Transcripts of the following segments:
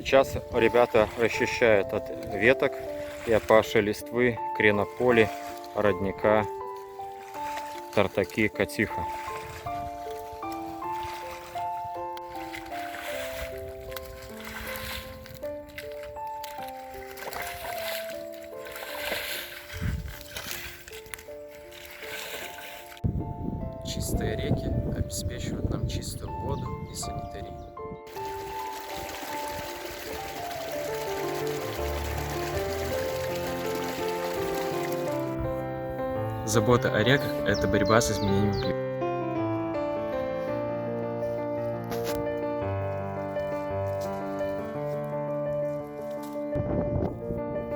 Сейчас ребята расчищают от веток и опавшей листвы кренополи, родника, Тартаки, Катиха. Чистые реки обеспечивают нам чистую воду и санитарию. Забота о реках – это борьба с изменением климата.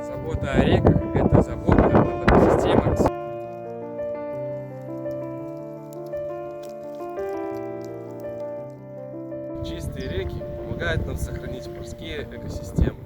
Забота о реках – это забота об экосистемах. Чистые реки помогают нам сохранить морские экосистемы.